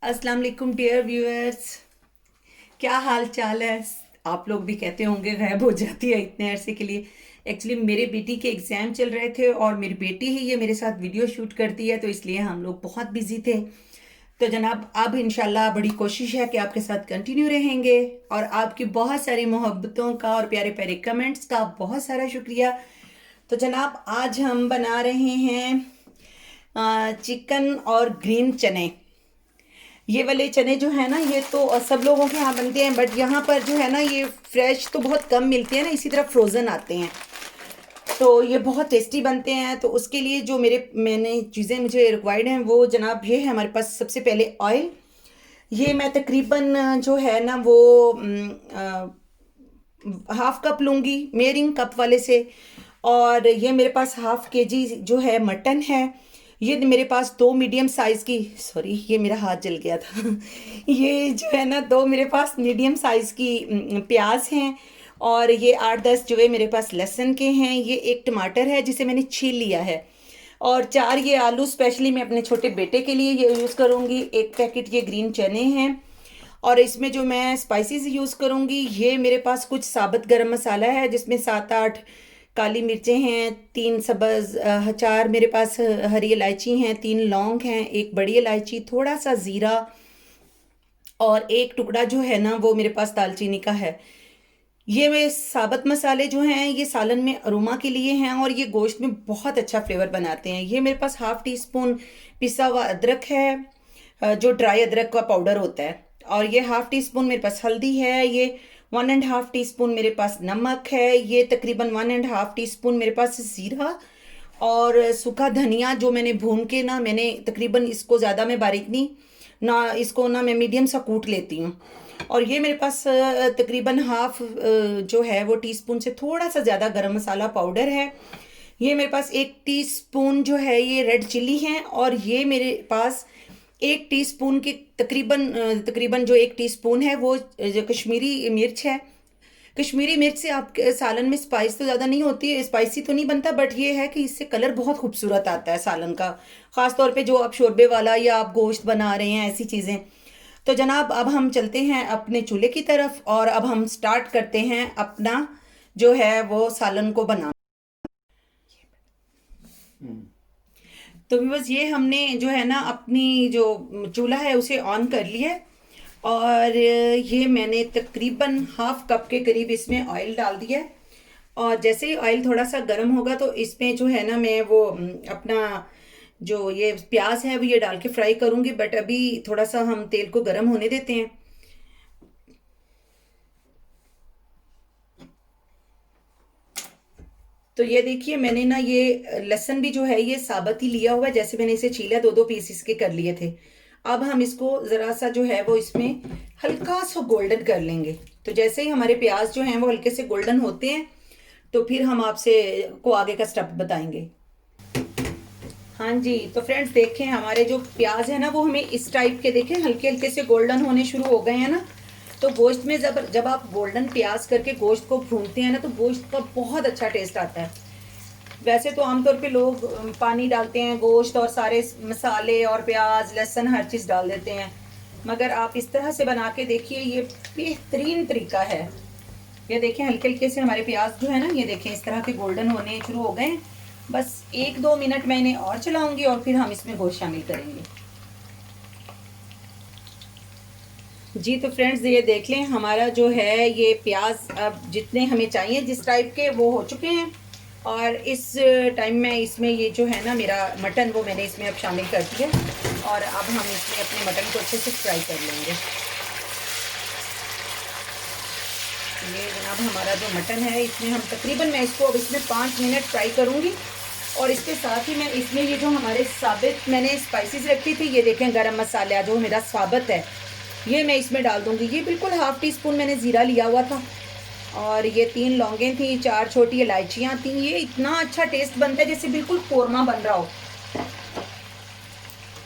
अस्सलाम वालेकुम dear viewers. क्या हाल चाल है? आप लोग भी कहते होंगे गायब हो जाती है इतने अरसे के लिए। एक्चुअली मेरे बेटी के एग्ज़ाम चल रहे थे और मेरी बेटी ही ये मेरे साथ वीडियो शूट करती है, तो इसलिए हम लोग बहुत बिजी थे। तो जनाब अब इंशाल्लाह बड़ी कोशिश है कि आपके साथ कंटिन्यू रहेंगे। और आपकी बहुत सारी मोहब्बतों का और प्यारे प्यारे कमेंट्स का बहुत सारा शुक्रिया। तो जनाब आज हम बना रहे हैं चिकन और ग्रीन चने। ये वाले चने जो है ना, ये तो सब लोगों के यहाँ बनते हैं, बट यहाँ पर जो है ना ये फ्रेश तो बहुत कम मिलते हैं ना, इसी तरह फ्रोज़न आते हैं। तो ये बहुत टेस्टी बनते हैं। तो उसके लिए जो मैंने चीज़ें मुझे रिक्वायर्ड हैं वो जनाब ये है हमारे पास। सबसे पहले ऑयल, ये मैं तकरीबन जो है ना वो हाफ कप लूँगी मेयरिंग कप वाले से। और ये मेरे पास हाफ के जी जो है मटन है। ये मेरे पास दो मीडियम साइज़ की, सॉरी ये मेरा हाथ जल गया था ये जो है ना दो मेरे पास मीडियम साइज़ की प्याज हैं। और ये 8-10 जो है मेरे पास लहसुन के हैं। ये एक टमाटर है जिसे मैंने छील लिया है। और 4 ये आलू स्पेशली मैं अपने छोटे बेटे के लिए ये यूज़ करूँगी। एक पैकेट ये ग्रीन चने हैं। और इसमें जो मैं स्पाइसेस यूज़ करूँगी, ये मेरे पास कुछ साबुत गरम मसाला है जिसमें 7-8 काली मिर्चें हैं, 3 सब्ज़ 4 मेरे पास हरी इलायची हैं, 3 लौंग हैं, एक बड़ी इलायची, थोड़ा सा ज़ीरा और एक टुकड़ा जो है ना वो मेरे पास दालचीनी का है। ये वे साबुत मसाले जो हैं ये सालन में अरोमा के लिए हैं और ये गोश्त में बहुत अच्छा फ्लेवर बनाते हैं। ये मेरे पास हाफ टी स्पून पिसा हुआ अदरक है, जो ड्राई अदरक का पाउडर होता है। और ये हाफ टी स्पून मेरे पास हल्दी है। ये 1.5 टी स्पून मेरे पास नमक है। ये तकरीबन 1.5 टी स्पून मेरे पास ज़ीरा और सूखा धनिया जो मैंने भून के ना, मैंने तकरीबन इसको ज़्यादा मैं बारीक नहीं ना, इसको ना मैं मीडियम सा कूट लेती हूँ। और ये मेरे पास तकरीबन हाफ जो है वो टीस्पून से थोड़ा सा ज़्यादा गरम मसाला पाउडर है। ये मेरे पास 1 टीस्पून जो है ये रेड चिली है। और ये मेरे पास 1 टीस्पून की तकरीबन जो 1 टीस्पून है वो जो कश्मीरी मिर्च है। कश्मीरी मिर्च से आपके सालन में स्पाइस तो ज़्यादा नहीं होती है, स्पाइसी तो नहीं बनता, बट ये है कि इससे कलर बहुत खूबसूरत आता है सालन का। ख़ास तौर पे जो आप शोरबे वाला या आप गोश्त बना रहे हैं ऐसी चीज़ें। तो जनाब अब हम चलते हैं अपने चूल्हे की तरफ और अब हम स्टार्ट करते हैं अपना जो है वो सालन को बनाना। तो बस ये हमने जो है ना अपनी जो चूल्हा है उसे ऑन कर लिया है। और ये मैंने तकरीबन हाफ कप के करीब इसमें ऑयल डाल दिया है। और जैसे ही ऑयल थोड़ा सा गर्म होगा तो इसमें जो है ना मैं वो अपना जो ये प्याज है वो ये डाल के फ्राई करूँगी। बट अभी थोड़ा सा हम तेल को गर्म होने देते हैं। तो ये देखिए मैंने ना ये लहसुन भी जो है ये साबुत ही लिया हुआ है, जैसे मैंने इसे छीला 2-2 पीस इसके कर लिए थे। अब हम इसको ज़रा सा जो है वो इसमें हल्का सा गोल्डन कर लेंगे। तो जैसे ही हमारे प्याज जो हैं वो हल्के से गोल्डन होते हैं तो फिर हम आपसे को आगे का स्टेप बताएंगे। हाँ जी, तो फ्रेंड्स देखें हमारे जो प्याज है ना वो हमें इस टाइप के देखें हल्के हल्के से गोल्डन होने शुरू हो गए हैं ना। तो गोश्त में जब जब आप गोल्डन प्याज करके गोश्त को भूनते हैं ना तो गोश्त का बहुत अच्छा टेस्ट आता है। वैसे तो आमतौर पे लोग पानी डालते हैं गोश्त और सारे मसाले और प्याज लहसुन हर चीज़ डाल देते हैं, मगर आप इस तरह से बना के देखिए, ये बेहतरीन तरीका है। ये देखें हल्के हल्के से हमारे प्याज जो है ना ये देखें इस तरह के गोल्डन होने शुरू हो गए हैं। बस 1-2 मिनट मैं इन्हें और चलाऊंगी और फिर हम इसमें गोश्त शामिल करेंगे। जी तो फ्रेंड्स ये देख लें हमारा जो है ये प्याज अब जितने हमें चाहिए जिस टाइप के वो हो चुके हैं। और इस टाइम में इसमें ये जो है ना मेरा मटन वो मैंने इसमें अब शामिल कर दिया। और अब हम इसमें अपने मटन को अच्छे से फ्राई कर लेंगे। ये जनाब हमारा जो मटन है इसमें हम तकरीबन मैं इसको अब इसमें 5 मिनट फ्राई करूँगी। और इसके साथ ही मैं इसमें ये जो हमारे साबित मैंने स्पाइसेस रखी थी, ये देखें गरम मसाला जो मेरा साबित है ये मैं इसमें डाल दूंगी। ये बिल्कुल हाफ टी स्पून मैंने ज़ीरा लिया हुआ था। और ये 3 लौंगें थी, 4 छोटी इलायचियाँ थी। ये इतना अच्छा टेस्ट बनता है जैसे बिल्कुल कोरमा बन रहा हो।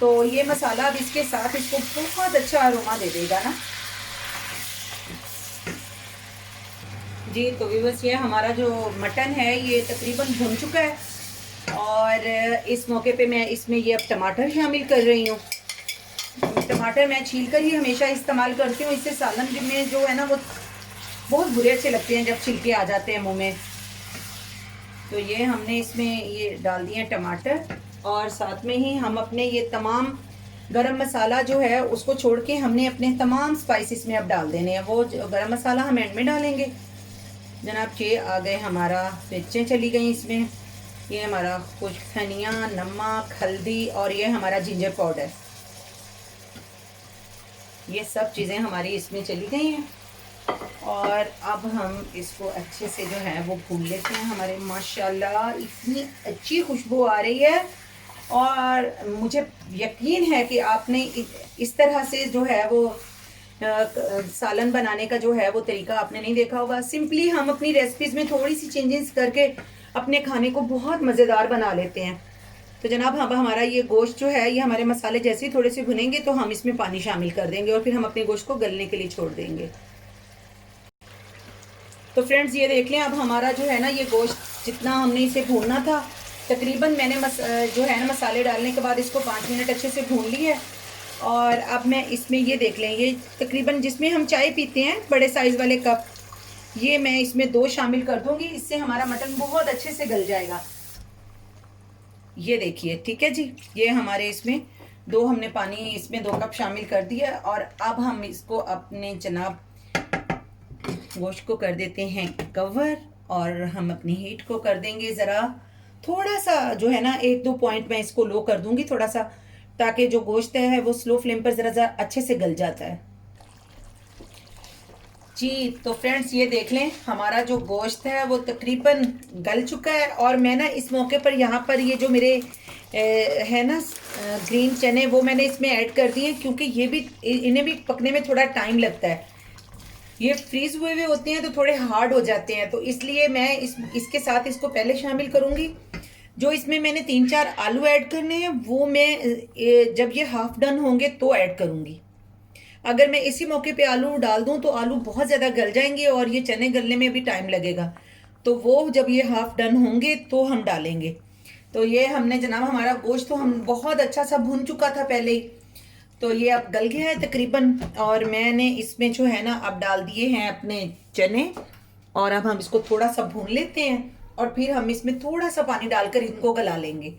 तो ये मसाला अब इसके साथ इसको बहुत अच्छा अरोमा दे देगा ना। जी तो व्यूअर्स ये हमारा जो मटन है ये तकरीबन भुन चुका है। और इस मौके पे मैं इसमें ये अब टमाटर शामिल कर रही हूँ। टमाटर मैं छील कर ही हमेशा इस्तेमाल करती हूँ, इससे सालन में जो है ना वो बहुत बुरे अच्छे लगते हैं जब छिलके आ जाते हैं मुंह में। तो ये हमने इसमें ये डाल दिए टमाटर, और साथ में ही हम अपने ये तमाम गरम मसाला जो है उसको छोड़ के हमने अपने तमाम स्पाइसेस में अब डाल देने हैं। वो गरम मसाला हम एंड में डालेंगे। जनाब ये आ गए हमारा, मिर्चें चली गई इसमें, ये हमारा कुछ धनिया, नमक, हल्दी, और ये हमारा जिंजर पाउडर, ये सब चीज़ें हमारी इसमें चली गई हैं। और अब हम इसको अच्छे से जो है वो भून लेते हैं। हमारे माशाल्लाह इतनी अच्छी खुशबू आ रही है, और मुझे यकीन है कि आपने इस तरह से जो है वो सालन बनाने का जो है वो तरीका आपने नहीं देखा होगा। सिंपली हम अपनी रेसिपीज़ में थोड़ी सी चेंजेस करके अपने खाने को बहुत मज़ेदार बना लेते हैं। तो जनाब अब हमारा ये गोश्त जो है, ये हमारे मसाले जैसे ही थोड़े से भुनेंगे तो हम इसमें पानी शामिल कर देंगे, और फिर हम अपने गोश्त को गलने के लिए छोड़ देंगे। तो फ्रेंड्स ये देख लें, अब हमारा जो है ना ये गोश्त जितना हमने इसे भूनना था, तकरीबन मैंने जो है ना मसाले डालने के बाद इसको 5 मिनट अच्छे से भून लिया है। और अब मैं इसमें ये देख लें, ये तकरीबन जिसमें हम चाय पीते हैं बड़े साइज़ वाले कप, ये मैं इसमें 2 शामिल कर दूंगी। इससे हमारा मटन बहुत अच्छे से गल जाएगा। ये देखिए, ठीक है जी, ये हमारे इसमें 2 हमने पानी इसमें 2 कप शामिल कर दिया। और अब हम इसको अपने जनाब गोश्त को कर देते हैं कवर, और हम अपनी हीट को कर देंगे ज़रा थोड़ा सा जो है ना 1-2 पॉइंट मैं इसको लो कर दूंगी थोड़ा सा, ताकि जो गोश्त है वो स्लो फ्लेम पर ज़रा अच्छे से गल जाता है जी। तो फ्रेंड्स ये देख लें, हमारा जो गोश्त है वो तकरीबन गल चुका है। और मैं ना इस मौके पर यहाँ पर ये जो मेरे है ना ग्रीन चने, वो मैंने इसमें ऐड कर दिए, क्योंकि ये भी इन्हें भी पकने में थोड़ा टाइम लगता है। ये फ्रीज हुए हुए होते हैं तो थोड़े हार्ड हो जाते हैं, तो इसलिए मैं इसके साथ इसको पहले शामिल करूँगी। जो इसमें मैंने 3-4 आलू ऐड करने हैं वो मैं जब ये हाफ डन होंगे तो ऐड करूँगी। अगर मैं इसी मौके पे आलू डाल दूं तो आलू बहुत ज़्यादा गल जाएंगे और ये चने गलने में भी टाइम लगेगा। तो वो जब ये हाफ डन होंगे तो हम डालेंगे। तो ये हमने जनाब हमारा गोश्त तो हम बहुत अच्छा सा भून चुका था पहले ही, तो ये अब गल गया है तकरीबन। और मैंने इसमें जो है ना अब डाल दिए हैं अपने चने, और अब हम इसको थोड़ा सा भून लेते हैं, और फिर हम इसमें थोड़ा सा पानी डालकर इनको गला लेंगे।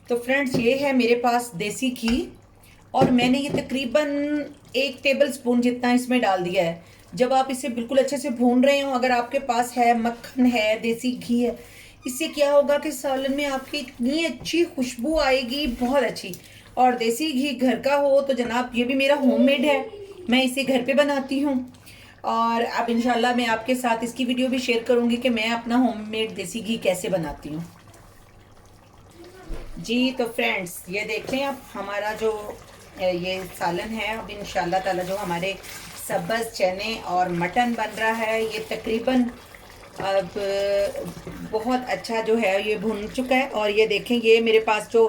तो फ्रेंड्स ये है मेरे पास देसी घी, और मैंने ये तकरीबन 1 टेबल स्पून जितना इसमें डाल दिया है। जब आप इसे बिल्कुल अच्छे से भून रहे हो, अगर आपके पास है मक्खन है, देसी घी है, इससे क्या होगा कि सालन में आपकी इतनी अच्छी खुशबू आएगी, बहुत अच्छी। और देसी घी घर का हो तो जनाब ये भी मेरा होममेड है, मैं इसे घर पे बनाती हूँ। और अब इंशाल्लाह मैं आपके साथ इसकी वीडियो भी शेयर करूँगी कि मैं अपना होममेड देसी घी कैसे बनाती हूँ जी। तो फ्रेंड्स ये देखें, अब हमारा जो ये सालन है, अब इंशाल्लाह ताला जो हमारे सब्ज़ चने और मटन बन रहा है, ये तकरीबन अब बहुत अच्छा जो है ये भुन चुका है। और ये देखें, ये मेरे पास जो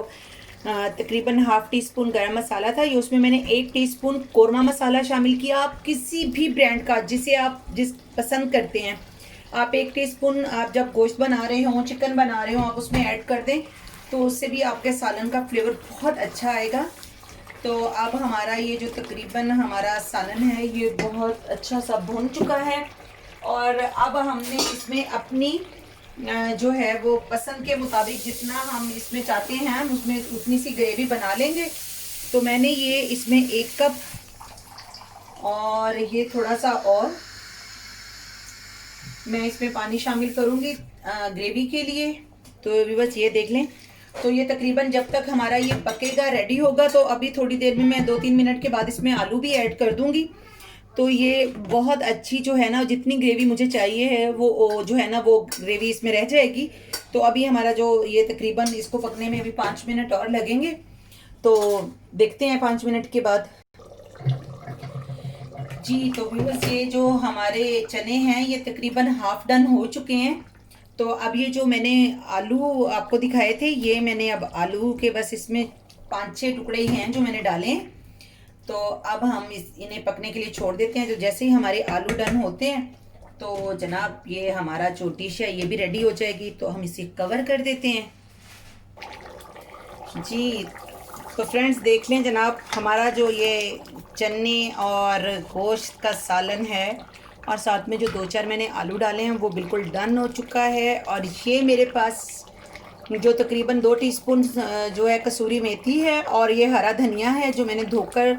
तकरीबन ½ टीस्पून गरम मसाला था, ये उसमें मैंने 1 टीस्पून कोरमा मसाला शामिल किया। आप किसी भी ब्रांड का जिसे आप पसंद करते हैं, आप 1 टीस्पून आप जब गोश्त बना रहे हों, चिकन बना रहे हों, आप उसमें ऐड कर दें, तो उससे भी आपके सालन का फ्लेवर बहुत अच्छा आएगा। तो अब हमारा ये जो तकरीबन हमारा सालन है ये बहुत अच्छा सा भुन चुका है। और अब हमने इसमें अपनी जो है वो पसंद के मुताबिक जितना हम इसमें चाहते हैं हम उसमें उतनी सी ग्रेवी बना लेंगे। तो मैंने ये इसमें 1 कप और ये थोड़ा सा और मैं इसमें पानी शामिल करूँगी ग्रेवी के लिए। तो बस ये देख लें, तो ये तकरीबन जब तक हमारा ये पकेगा रेडी होगा, तो अभी थोड़ी देर में मैं 2-3 मिनट के बाद इसमें आलू भी ऐड कर दूंगी। तो ये बहुत अच्छी जो है ना, जितनी ग्रेवी मुझे चाहिए है वो जो है ना वो ग्रेवी इसमें रह जाएगी। तो अभी हमारा जो ये तकरीबन इसको पकने में अभी 5 मिनट और लगेंगे, तो देखते हैं 5 मिनट के बाद जी। तो व्यूअर्स ये जो हमारे चने हैं ये तकरीबन हाफ डन हो चुके हैं। तो अब ये जो मैंने आलू आपको दिखाए थे, ये मैंने अब आलू के बस इसमें 5-6 टुकड़े ही हैं जो मैंने डाले हैं। तो अब हम इन्हें पकने के लिए छोड़ देते हैं। जो जैसे ही हमारे आलू डन होते हैं तो जनाब ये हमारा जो डिश है ये भी रेडी हो जाएगी। तो हम इसे कवर कर देते हैं जी। तो फ्रेंड्स देख लें जनाब, हमारा जो ये चने और गोश्त का सालन है और साथ में जो 2-4 मैंने आलू डाले हैं वो बिल्कुल डन हो चुका है। और ये मेरे पास जो तकरीबन 2 टीस्पून जो है कसूरी मेथी है और ये हरा धनिया है जो मैंने धोकर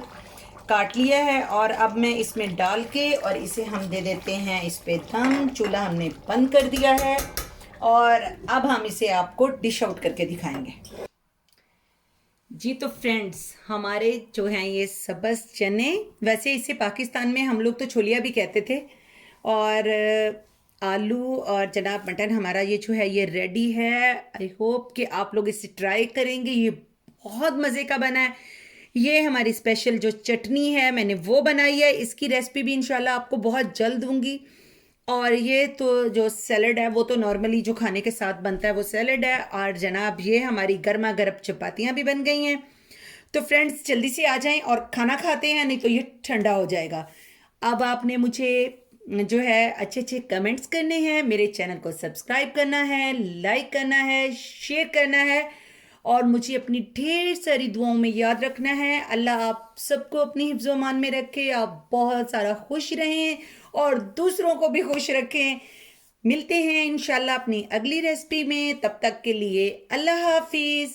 काट लिया है। और अब मैं इसमें डाल के और इसे हम दे देते हैं इस पे दम। चूल्हा हमने बंद कर दिया है और अब हम इसे आपको डिश आउट करके दिखाएंगे। जी तो फ्रेंड्स, हमारे जो हैं ये सब्ज़ चने, वैसे इसे पाकिस्तान में हम लोग तो छोलिया भी कहते थे, और आलू और जनाब मटन हमारा ये जो है ये रेडी है। आई होप कि आप लोग इसे ट्राई करेंगे, ये बहुत मज़े का बना है। ये हमारी स्पेशल जो चटनी है मैंने वो बनाई है, इसकी रेसिपी भी इंशाल्लाह आपको बहुत जल्द दूंगी। और ये तो जो सैलड है वो तो नॉर्मली जो खाने के साथ बनता है वो सैलड है। और जनाब ये हमारी गर्मा गर्म चपातियाँ भी बन गई हैं। तो फ्रेंड्स जल्दी से आ जाएं और खाना खाते हैं, नहीं तो ये ठंडा हो जाएगा। अब आपने मुझे जो है अच्छे अच्छे कमेंट्स करने हैं, मेरे चैनल को सब्सक्राइब करना है, लाइक करना है, शेयर करना है और मुझे अपनी ढेर सारी दुआओं में याद रखना है। अल्लाह आप सबको अपनी हिफ्ज़ मान में रखे, आप बहुत सारा खुश रहें और दूसरों को भी खुश रखें। मिलते हैं इंशाल्लाह अपनी अगली रेसिपी में, तब तक के लिए अल्लाह हाफिज़।